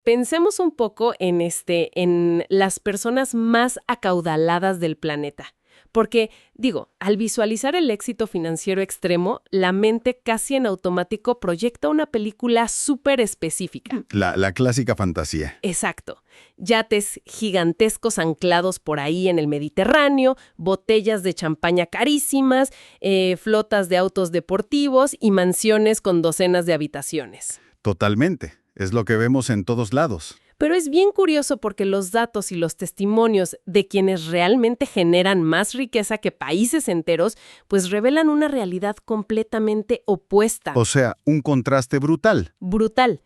Pensemos un poco en las personas más acaudaladas del planeta. Porque, digo, al visualizar el éxito financiero extremo, la mente casi en automático proyecta una película súper específica. La clásica fantasía. Exacto. Yates gigantescos anclados por ahí en el Mediterráneo, botellas de champaña carísimas, flotas de autos deportivos y mansiones con docenas de habitaciones. Totalmente. Es lo que vemos en todos lados. Pero es bien curioso porque los datos y los testimonios de quienes realmente generan más riqueza que países enteros, pues revelan una realidad completamente opuesta. O sea, un contraste brutal. Brutal.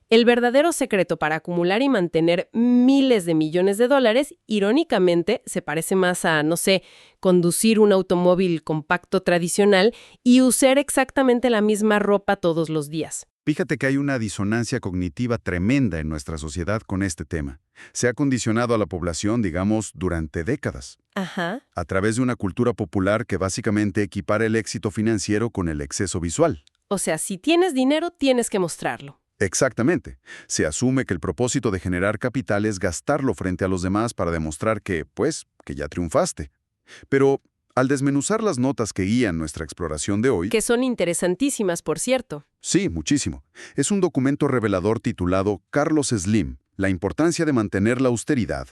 El verdadero secreto para acumular y mantener miles de millones de dólares, irónicamente, se parece más a, no sé, conducir un automóvil compacto tradicional y usar exactamente la misma ropa todos los días. Fíjate que hay una disonancia cognitiva tremenda en nuestra sociedad con este tema. Se ha condicionado a la población, digamos, durante décadas, Ajá. a través de una cultura popular que básicamente equipara el éxito financiero con el exceso visual. O sea, si tienes dinero, tienes que mostrarlo. Exactamente. Se asume que el propósito de generar capital es gastarlo frente a los demás para demostrar que, pues, que ya triunfaste. Pero, al desmenuzar las notas que guían nuestra exploración de hoy... Que son interesantísimas, por cierto. Sí, muchísimo. Es un documento revelador titulado Carlos Slim, la importancia de mantener la austeridad.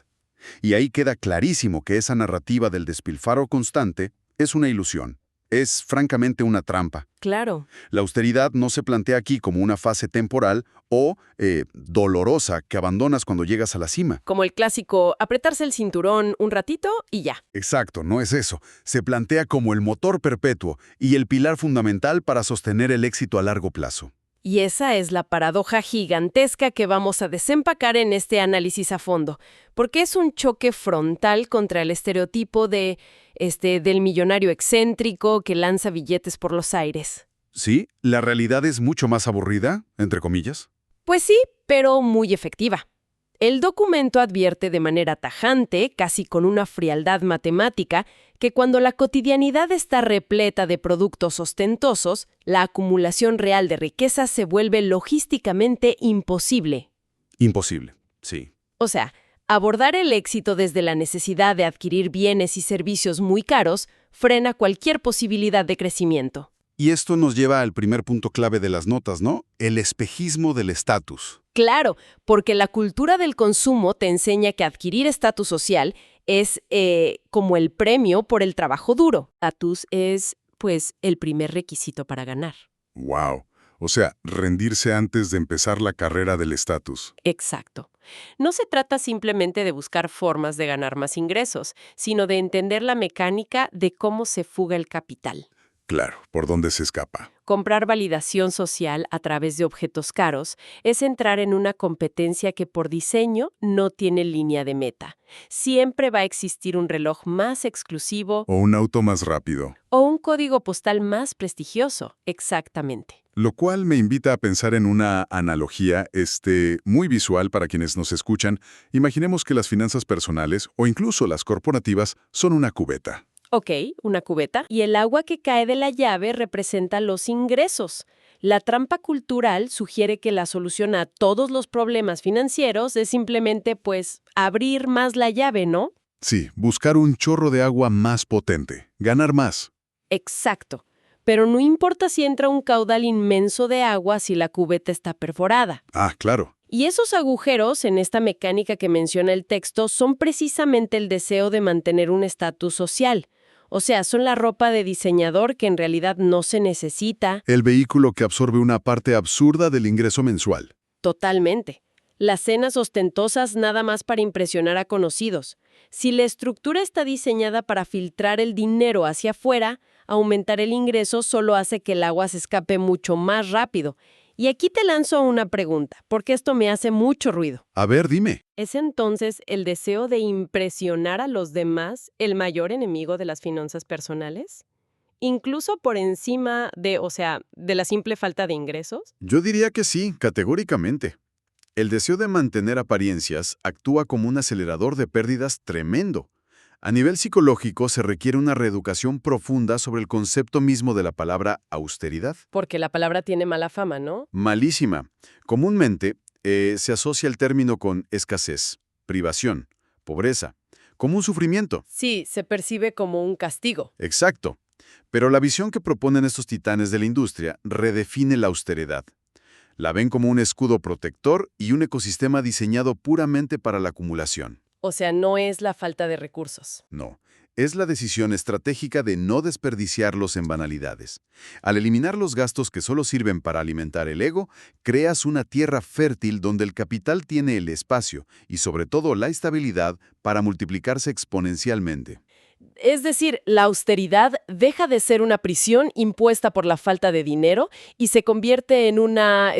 Y ahí queda clarísimo que esa narrativa del despilfarro constante es una ilusión. Es francamente una trampa. Claro. La austeridad no se plantea aquí como una fase temporal o dolorosa que abandonas cuando llegas a la cima. Como el clásico, apretarse el cinturón un ratito y ya. Exacto, no es eso. Se plantea como el motor perpetuo y el pilar fundamental para sostener el éxito a largo plazo. Y esa es la paradoja gigantesca que vamos a desempacar en este análisis a fondo, porque es un choque frontal contra el estereotipo del millonario excéntrico que lanza billetes por los aires. ¿Sí? ¿La realidad es mucho más aburrida, entre comillas? Pues sí, pero muy efectiva. El documento advierte de manera tajante, casi con una frialdad matemática, que cuando la cotidianidad está repleta de productos ostentosos, la acumulación real de riqueza se vuelve logísticamente imposible. Imposible, sí. O sea, abordar el éxito desde la necesidad de adquirir bienes y servicios muy caros frena cualquier posibilidad de crecimiento. Y esto nos lleva al primer punto clave de las notas, ¿no? El espejismo del estatus. Claro, porque la cultura del consumo te enseña que adquirir estatus social es como el premio por el trabajo duro. Estatus es, pues, el primer requisito para ganar. ¡Wow! O sea, rendirse antes de empezar la carrera del estatus. Exacto. No se trata simplemente de buscar formas de ganar más ingresos, sino de entender la mecánica de cómo se fuga el capital. Claro, ¿por dónde se escapa? Comprar validación social a través de objetos caros es entrar en una competencia que por diseño no tiene línea de meta. Siempre va a existir un reloj más exclusivo O un auto más rápido. o un código postal más prestigioso. Exactamente. Lo cual me invita a pensar en una analogía muy visual para quienes nos escuchan. Imaginemos que las finanzas personales o incluso las corporativas son una cubeta. Ok, una cubeta. Y el agua que cae de la llave representa los ingresos. La trampa cultural sugiere que la solución a todos los problemas financieros es simplemente, pues, abrir más la llave, ¿no? Sí, buscar un chorro de agua más potente, ganar más. Exacto. Pero no importa si entra un caudal inmenso de agua si la cubeta está perforada. Ah, claro. Y esos agujeros en esta mecánica que menciona el texto son precisamente el deseo de mantener un estatus social. O sea, son la ropa de diseñador que en realidad no se necesita. El vehículo que absorbe una parte absurda del ingreso mensual. Totalmente. Las cenas ostentosas nada más para impresionar a conocidos. Si la estructura está diseñada para filtrar el dinero hacia afuera, aumentar el ingreso solo hace que el agua se escape mucho más rápido. Y aquí te lanzo una pregunta, porque esto me hace mucho ruido. A ver, dime. ¿Es entonces el deseo de impresionar a los demás el mayor enemigo de las finanzas personales? Incluso por encima de la simple falta de ingresos. Yo diría que sí, categóricamente. El deseo de mantener apariencias actúa como un acelerador de pérdidas tremendo. A nivel psicológico se requiere una reeducación profunda sobre el concepto mismo de la palabra austeridad. Porque la palabra tiene mala fama, ¿no? Malísima. Comúnmente, Se asocia el término con escasez, privación, pobreza, como un sufrimiento. Sí, se percibe como un castigo. Exacto. Pero la visión que proponen estos titanes de la industria redefine la austeridad. La ven como un escudo protector y un ecosistema diseñado puramente para la acumulación. O sea, no es la falta de recursos. No, es la decisión estratégica de no desperdiciarlos en banalidades. Al eliminar los gastos que solo sirven para alimentar el ego, creas una tierra fértil donde el capital tiene el espacio y sobre todo la estabilidad para multiplicarse exponencialmente. Es decir, la austeridad deja de ser una prisión impuesta por la falta de dinero y se convierte en una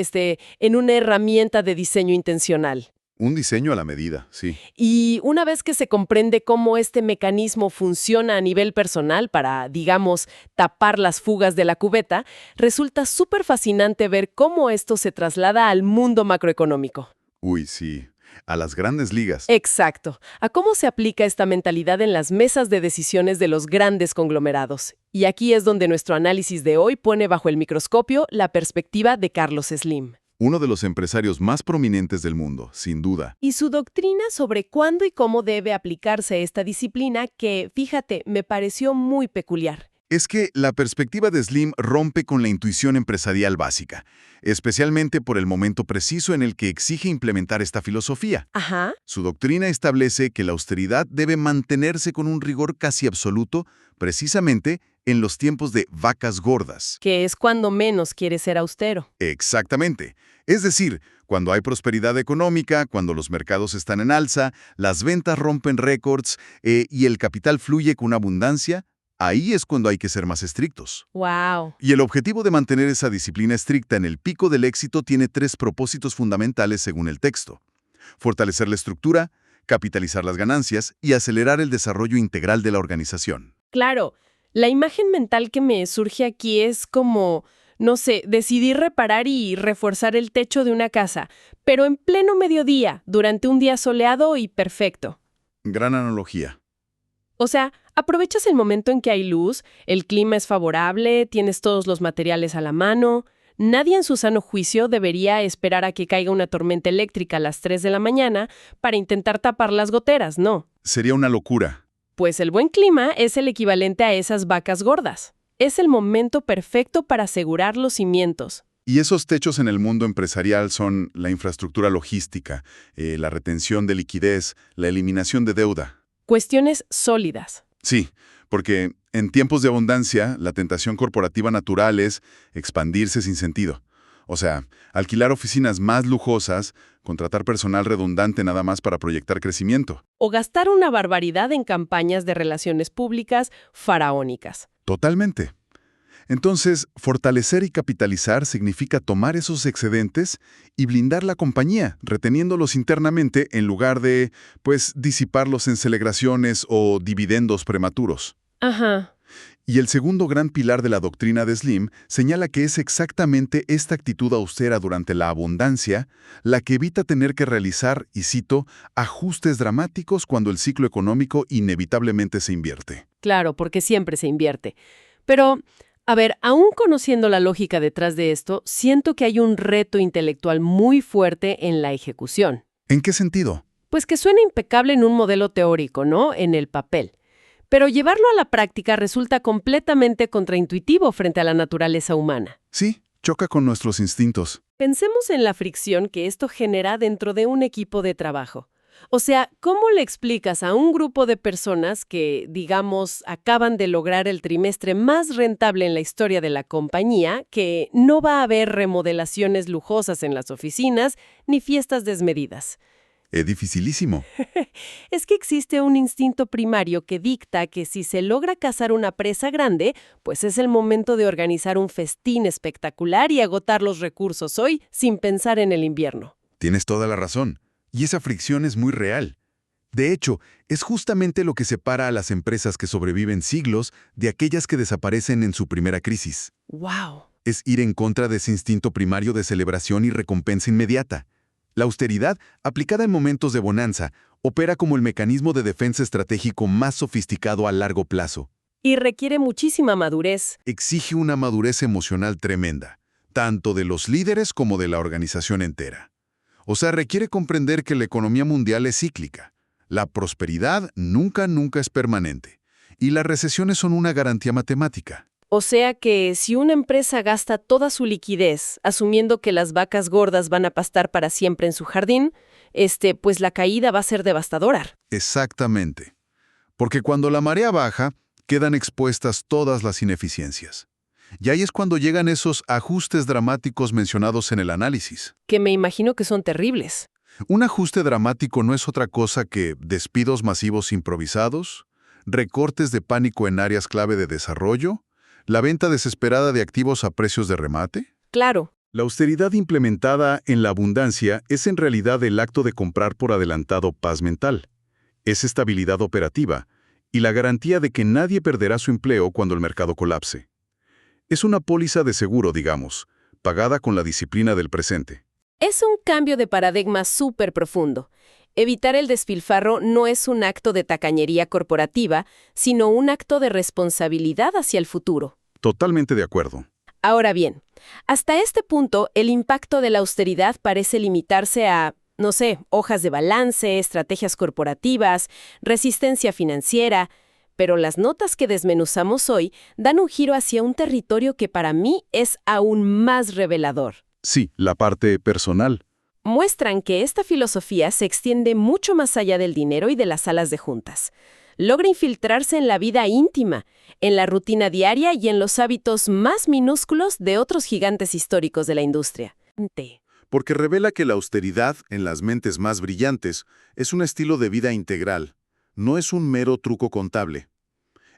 herramienta de diseño intencional. Un diseño a la medida, sí. Y una vez que se comprende cómo este mecanismo funciona a nivel personal para, digamos, tapar las fugas de la cubeta, resulta súper fascinante ver cómo esto se traslada al mundo macroeconómico. Uy, sí. A las grandes ligas. Exacto. A cómo se aplica esta mentalidad en las mesas de decisiones de los grandes conglomerados. Y aquí es donde nuestro análisis de hoy pone bajo el microscopio la perspectiva de Carlos Slim. Uno de los empresarios más prominentes del mundo, sin duda. Y su doctrina sobre cuándo y cómo debe aplicarse esta disciplina que, fíjate, me pareció muy peculiar. Es que la perspectiva de Slim rompe con la intuición empresarial básica, especialmente por el momento preciso en el que exige implementar esta filosofía. Ajá. Su doctrina establece que la austeridad debe mantenerse con un rigor casi absoluto, precisamente en los tiempos de vacas gordas. Que es cuando menos quiere ser austero. Exactamente. Es decir, cuando hay prosperidad económica, cuando los mercados están en alza, las ventas rompen récords y el capital fluye con abundancia, ahí es cuando hay que ser más estrictos. ¡Wow! Y el objetivo de mantener esa disciplina estricta en el pico del éxito tiene 3 propósitos fundamentales según el texto: fortalecer la estructura, capitalizar las ganancias y acelerar el desarrollo integral de la organización. Claro, la imagen mental que me surge aquí es como, no sé, decidir reparar y refuerzar el techo de una casa, pero en pleno mediodía, durante un día soleado y perfecto. Gran analogía. O sea, aprovechas el momento en que hay luz, el clima es favorable, tienes todos los materiales a la mano. Nadie en su sano juicio debería esperar a que caiga una tormenta eléctrica a las 3 de la mañana para intentar tapar las goteras, ¿no? Sería una locura. Pues el buen clima es el equivalente a esas vacas gordas. Es el momento perfecto para asegurar los cimientos. Y esos techos en el mundo empresarial son la infraestructura logística, la retención de liquidez, la eliminación de deuda. Cuestiones sólidas. Sí, porque en tiempos de abundancia, la tentación corporativa natural es expandirse sin sentido. O sea, alquilar oficinas más lujosas, contratar personal redundante nada más para proyectar crecimiento. O gastar una barbaridad en campañas de relaciones públicas faraónicas. Totalmente. Entonces, fortalecer y capitalizar significa tomar esos excedentes y blindar la compañía, reteniéndolos internamente en lugar de, disiparlos en celebraciones o dividendos prematuros. Ajá. Y el segundo gran pilar de la doctrina de Slim señala que es exactamente esta actitud austera durante la abundancia la que evita tener que realizar, y cito, ajustes dramáticos cuando el ciclo económico inevitablemente se invierte. Claro, porque siempre se invierte. Pero, a ver, aún conociendo la lógica detrás de esto, siento que hay un reto intelectual muy fuerte en la ejecución. ¿En qué sentido? Pues que suena impecable en un modelo teórico, ¿no? En el papel. Pero llevarlo a la práctica resulta completamente contraintuitivo frente a la naturaleza humana. Sí, choca con nuestros instintos. Pensemos en la fricción que esto genera dentro de un equipo de trabajo. O sea, ¿cómo le explicas a un grupo de personas que, digamos, acaban de lograr el trimestre más rentable en la historia de la compañía que no va a haber remodelaciones lujosas en las oficinas ni fiestas desmedidas? Es dificilísimo. Es que existe un instinto primario que dicta que si se logra cazar una presa grande, pues es el momento de organizar un festín espectacular y agotar los recursos hoy sin pensar en el invierno. Tienes toda la razón. Y esa fricción es muy real. De hecho, es justamente lo que separa a las empresas que sobreviven siglos de aquellas que desaparecen en su primera crisis. ¡Wow! Es ir en contra de ese instinto primario de celebración y recompensa inmediata. La austeridad, aplicada en momentos de bonanza, opera como el mecanismo de defensa estratégico más sofisticado a largo plazo. Y requiere muchísima madurez. Exige una madurez emocional tremenda, tanto de los líderes como de la organización entera. O sea, requiere comprender que la economía mundial es cíclica. La prosperidad nunca es permanente. Y las recesiones son una garantía matemática. O sea que si una empresa gasta toda su liquidez, asumiendo que las vacas gordas van a pastar para siempre en su jardín, pues la caída va a ser devastadora. Exactamente. Porque cuando la marea baja, quedan expuestas todas las ineficiencias. Y ahí es cuando llegan esos ajustes dramáticos mencionados en el análisis. Que me imagino que son terribles. Un ajuste dramático no es otra cosa que despidos masivos improvisados, recortes de pánico en áreas clave de desarrollo, la venta desesperada de activos a precios de remate. Claro. La austeridad implementada en la abundancia es en realidad el acto de comprar por adelantado paz mental. Es estabilidad operativa y la garantía de que nadie perderá su empleo cuando el mercado colapse. Es una póliza de seguro, digamos, pagada con la disciplina del presente. Es un cambio de paradigma súper profundo. Evitar el despilfarro no es un acto de tacañería corporativa, sino un acto de responsabilidad hacia el futuro. Totalmente de acuerdo. Ahora bien, hasta este punto, el impacto de la austeridad parece limitarse a, no sé, hojas de balance, estrategias corporativas, resistencia financiera, pero las notas que desmenuzamos hoy dan un giro hacia un territorio que para mí es aún más revelador. Sí, la parte personal. Muestran que esta filosofía se extiende mucho más allá del dinero y de las salas de juntas. Logra infiltrarse en la vida íntima, en la rutina diaria y en los hábitos más minúsculos de otros gigantes históricos de la industria. Porque revela que la austeridad, en las mentes más brillantes, es un estilo de vida integral, no es un mero truco contable.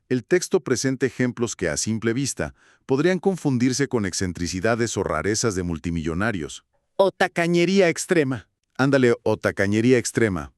El texto presenta ejemplos que a simple vista podrían confundirse con excentricidades o rarezas de multimillonarios. O tacañería extrema. Ándale, o tacañería extrema.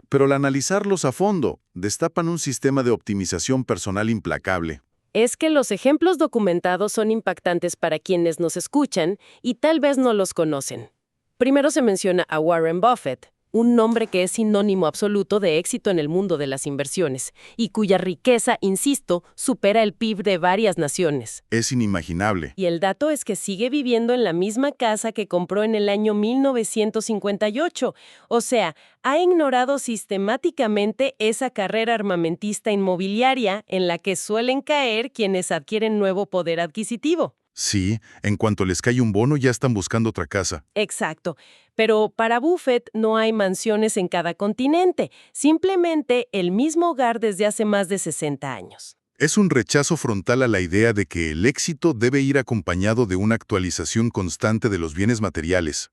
Pero al analizarlos a fondo, destapan un sistema de optimización personal implacable. Es que los ejemplos documentados son impactantes para quienes nos escuchan y tal vez no los conocen. Primero se menciona a Warren Buffett, un nombre que es sinónimo absoluto de éxito en el mundo de las inversiones y cuya riqueza, insisto, supera el PIB de varias naciones. Es inimaginable. Y el dato es que sigue viviendo en la misma casa que compró en el año 1958. O sea, ha ignorado sistemáticamente esa carrera armamentista inmobiliaria en la que suelen caer quienes adquieren nuevo poder adquisitivo. Sí, en cuanto les cae un bono ya están buscando otra casa. Exacto. Pero para Buffett no hay mansiones en cada continente, simplemente el mismo hogar desde hace más de 60 años. Es un rechazo frontal a la idea de que el éxito debe ir acompañado de una actualización constante de los bienes materiales.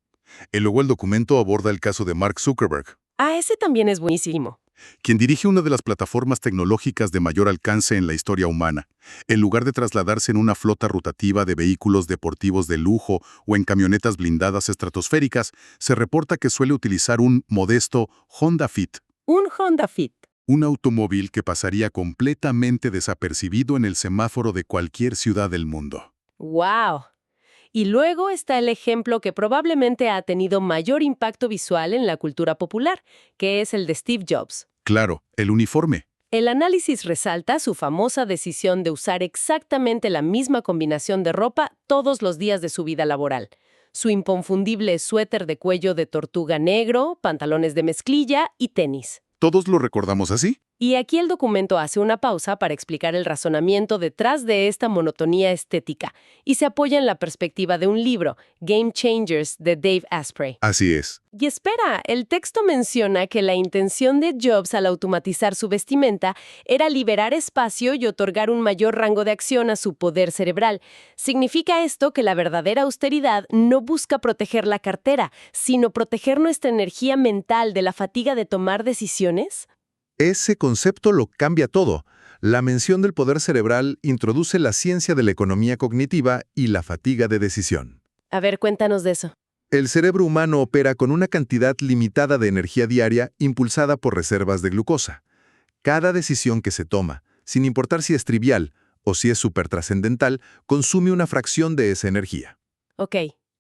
Luego el documento aborda el caso de Mark Zuckerberg, Ese también es buenísimo. quien dirige una de las plataformas tecnológicas de mayor alcance en la historia humana. En lugar de trasladarse en una flota rotativa de vehículos deportivos de lujo o en camionetas blindadas estratosféricas, se reporta que suele utilizar un modesto Honda Fit, Un Honda Fit. un automóvil que pasaría completamente desapercibido en el semáforo de cualquier ciudad del mundo. ¡Wow! Y luego está el ejemplo que probablemente ha tenido mayor impacto visual en la cultura popular, que es el de Steve Jobs. Claro, el uniforme. El análisis resalta su famosa decisión de usar exactamente la misma combinación de ropa todos los días de su vida laboral. Su inconfundible suéter de cuello de tortuga negro, pantalones de mezclilla y tenis. ¿Todos lo recordamos así? Y aquí el documento hace una pausa para explicar el razonamiento detrás de esta monotonía estética y se apoya en la perspectiva de un libro, Game Changers, de Dave Asprey. Así es. Y espera, el texto menciona que la intención de Jobs al automatizar su vestimenta era liberar espacio y otorgar un mayor rango de acción a su poder cerebral. ¿Significa esto que la verdadera austeridad no busca proteger la cartera, sino proteger nuestra energía mental de la fatiga de tomar decisiones? Ese concepto lo cambia todo. La mención del poder cerebral introduce la ciencia de la economía cognitiva y la fatiga de decisión. A ver, cuéntanos de eso. El cerebro humano opera con una cantidad limitada de energía diaria impulsada por reservas de glucosa. Cada decisión que se toma, sin importar si es trivial o si es supertrascendental, consume una fracción de esa energía. Ok.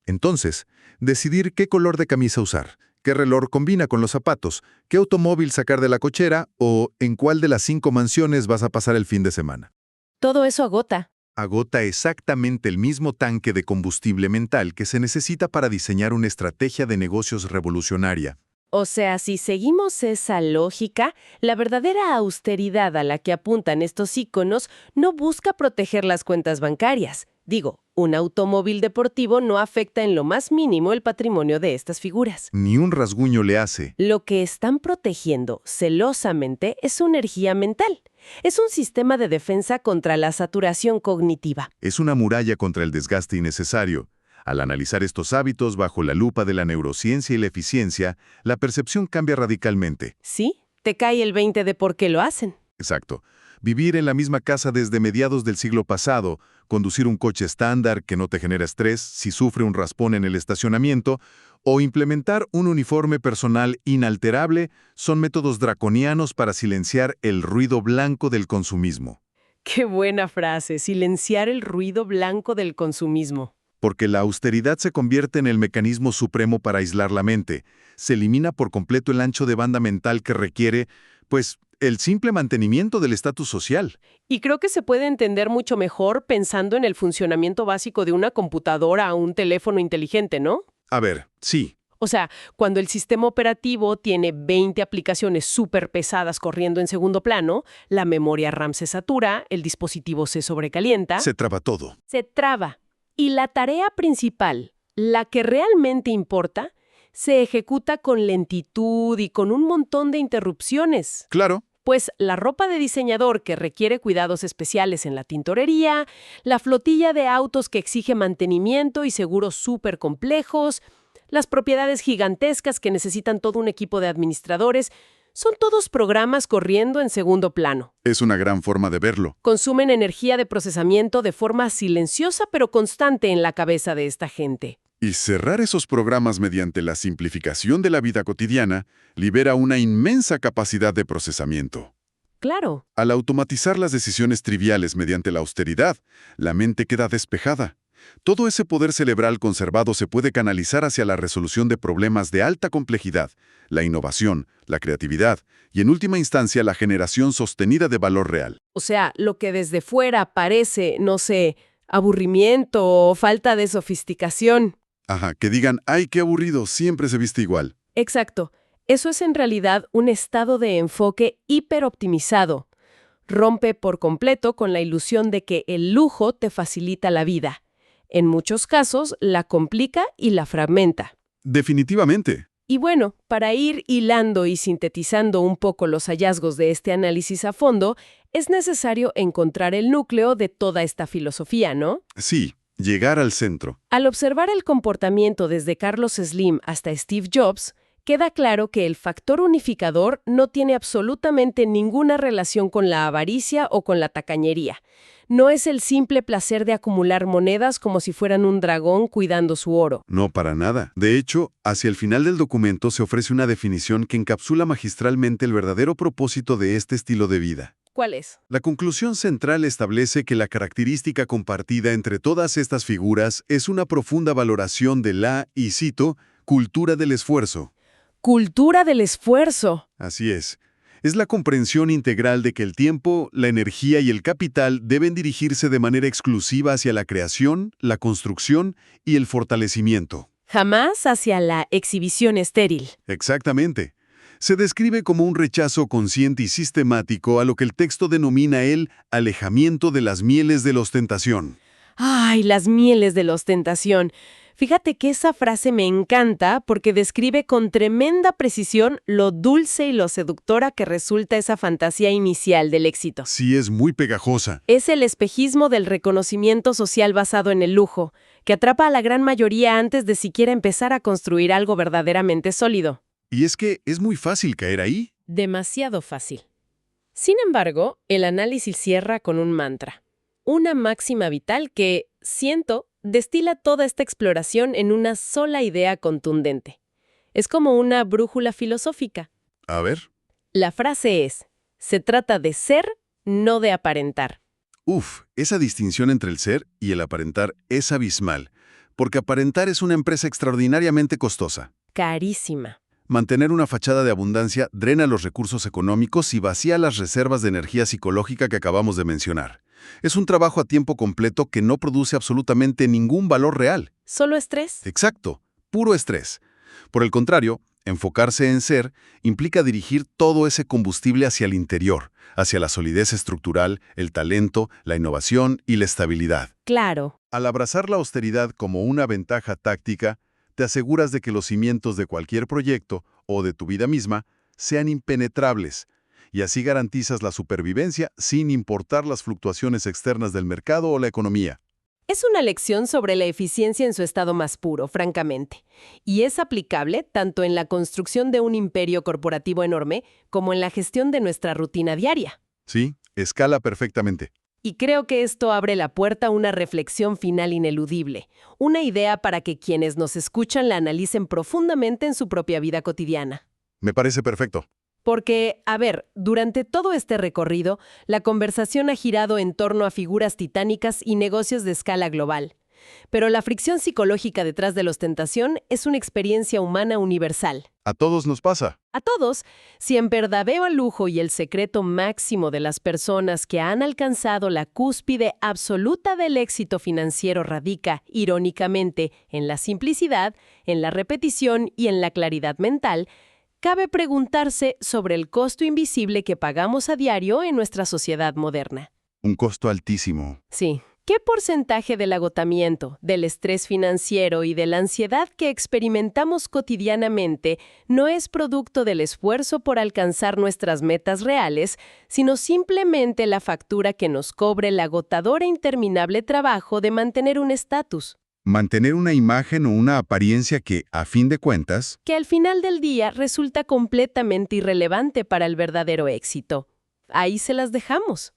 Entonces, decidir qué color de camisa usar, qué reloj combina con los zapatos, qué automóvil sacar de la cochera o en cuál de las 5 mansiones vas a pasar el fin de semana. Todo eso agota. agota exactamente el mismo tanque de combustible mental que se necesita para diseñar una estrategia de negocios revolucionaria. O sea, si seguimos esa lógica, la verdadera austeridad a la que apuntan estos íconos no busca proteger las cuentas bancarias. Digo, un automóvil deportivo no afecta en lo más mínimo el patrimonio de estas figuras. Ni un rasguño le hace. Lo que están protegiendo celosamente es su energía mental. Es un sistema de defensa contra la saturación cognitiva. Es una muralla contra el desgaste innecesario. Al analizar estos hábitos bajo la lupa de la neurociencia y la eficiencia, la percepción cambia radicalmente. ¿Sí? Te cae el 20 de por qué lo hacen. Exacto. Vivir en la misma casa desde mediados del siglo pasado, conducir un coche estándar que no te genera estrés si sufre un raspón en el estacionamiento, o implementar un uniforme personal inalterable son métodos draconianos para silenciar el ruido blanco del consumismo. Qué buena frase, silenciar el ruido blanco del consumismo. Porque la austeridad se convierte en el mecanismo supremo para aislar la mente. Se elimina por completo el ancho de banda mental que requiere, pues, el simple mantenimiento del estatus social. Y creo que se puede entender mucho mejor pensando en el funcionamiento básico de una computadora o un teléfono inteligente, ¿no? A ver, sí. O sea, cuando el sistema operativo tiene 20 aplicaciones súper pesadas corriendo en segundo plano, la memoria RAM se satura, el dispositivo se sobrecalienta. Se traba todo. Se traba. Y la tarea principal, la que realmente importa, se ejecuta con lentitud y con un montón de interrupciones. Claro. Pues la ropa de diseñador que requiere cuidados especiales en la tintorería, la flotilla de autos que exige mantenimiento y seguros súper complejos, las propiedades gigantescas que necesitan todo un equipo de administradores, son todos programas corriendo en segundo plano. Es una gran forma de verlo. Consumen energía de procesamiento de forma silenciosa pero constante en la cabeza de esta gente. Y cerrar esos programas mediante la simplificación de la vida cotidiana libera una inmensa capacidad de procesamiento. Claro. Al automatizar las decisiones triviales mediante la austeridad, la mente queda despejada. Todo ese poder cerebral conservado se puede canalizar hacia la resolución de problemas de alta complejidad, la innovación, la creatividad y, en última instancia, la generación sostenida de valor real. O sea, lo que desde fuera parece, no sé, aburrimiento o falta de sofisticación. Ajá, que digan, ¡ay, qué aburrido! Siempre se viste igual. Exacto. Eso es en realidad un estado de enfoque hiperoptimizado. Rompe por completo con la ilusión de que el lujo te facilita la vida. En muchos casos, la complica y la fragmenta. Definitivamente. Y bueno, para ir hilando y sintetizando un poco los hallazgos de este análisis a fondo, es necesario encontrar el núcleo de toda esta filosofía, ¿no? Sí, llegar al centro. Al observar el comportamiento desde Carlos Slim hasta Steve Jobs, queda claro que el factor unificador no tiene absolutamente ninguna relación con la avaricia o con la tacañería. No es el simple placer de acumular monedas como si fueran un dragón cuidando su oro. No, para nada. De hecho, hacia el final del documento se ofrece una definición que encapsula magistralmente el verdadero propósito de este estilo de vida. ¿Cuál es? La conclusión central establece que la característica compartida entre todas estas figuras es una profunda valoración de la, y cito, cultura del esfuerzo. Cultura del esfuerzo. Así es. Es la comprensión integral de que el tiempo, la energía y el capital deben dirigirse de manera exclusiva hacia la creación, la construcción y el fortalecimiento. Jamás hacia la exhibición estéril. Exactamente. Se describe como un rechazo consciente y sistemático a lo que el texto denomina el alejamiento de las mieles de la ostentación. ¡Ay, las mieles de la ostentación! Fíjate que esa frase me encanta porque describe con tremenda precisión lo dulce y lo seductora que resulta esa fantasía inicial del éxito. Sí, es muy pegajosa. Es el espejismo del reconocimiento social basado en el lujo, que atrapa a la gran mayoría antes de siquiera empezar a construir algo verdaderamente sólido. Y es que es muy fácil caer ahí. Demasiado fácil. Sin embargo, el análisis cierra con un mantra, una máxima vital que, siento, destila toda esta exploración en una sola idea contundente. Es como una brújula filosófica. A ver. La frase es, se trata de ser, no de aparentar. Esa distinción entre el ser y el aparentar es abismal, porque aparentar es una empresa extraordinariamente costosa. Carísima. Mantener una fachada de abundancia drena los recursos económicos y vacía las reservas de energía psicológica que acabamos de mencionar. Es un trabajo a tiempo completo que no produce absolutamente ningún valor real. ¿Solo estrés? Exacto, puro estrés. Por el contrario, enfocarse en ser implica dirigir todo ese combustible hacia el interior, hacia la solidez estructural, el talento, la innovación y la estabilidad. Claro. Al abrazar la austeridad como una ventaja táctica, te aseguras de que los cimientos de cualquier proyecto o de tu vida misma sean impenetrables, y así garantizas la supervivencia sin importar las fluctuaciones externas del mercado o la economía. Es una lección sobre la eficiencia en su estado más puro, francamente. Y es aplicable tanto en la construcción de un imperio corporativo enorme como en la gestión de nuestra rutina diaria. Sí, escala perfectamente. Y creo que esto abre la puerta a una reflexión final ineludible, una idea para que quienes nos escuchan la analicen profundamente en su propia vida cotidiana. Me parece perfecto. Porque, a ver, durante todo este recorrido, la conversación ha girado en torno a figuras titánicas y negocios de escala global. Pero la fricción psicológica detrás de la ostentación es una experiencia humana universal. A todos nos pasa. A todos, si en verdadero lujo y el secreto máximo de las personas que han alcanzado la cúspide absoluta del éxito financiero radica, irónicamente, en la simplicidad, en la repetición y en la claridad mental, cabe preguntarse sobre el costo invisible que pagamos a diario en nuestra sociedad moderna. Un costo altísimo. Sí. ¿Qué porcentaje del agotamiento, del estrés financiero y de la ansiedad que experimentamos cotidianamente no es producto del esfuerzo por alcanzar nuestras metas reales, sino simplemente la factura que nos cobre el agotador e interminable trabajo de mantener un estatus? Mantener una imagen o una apariencia que, a fin de cuentas, Que al final del día resulta completamente irrelevante para el verdadero éxito. Ahí se las dejamos.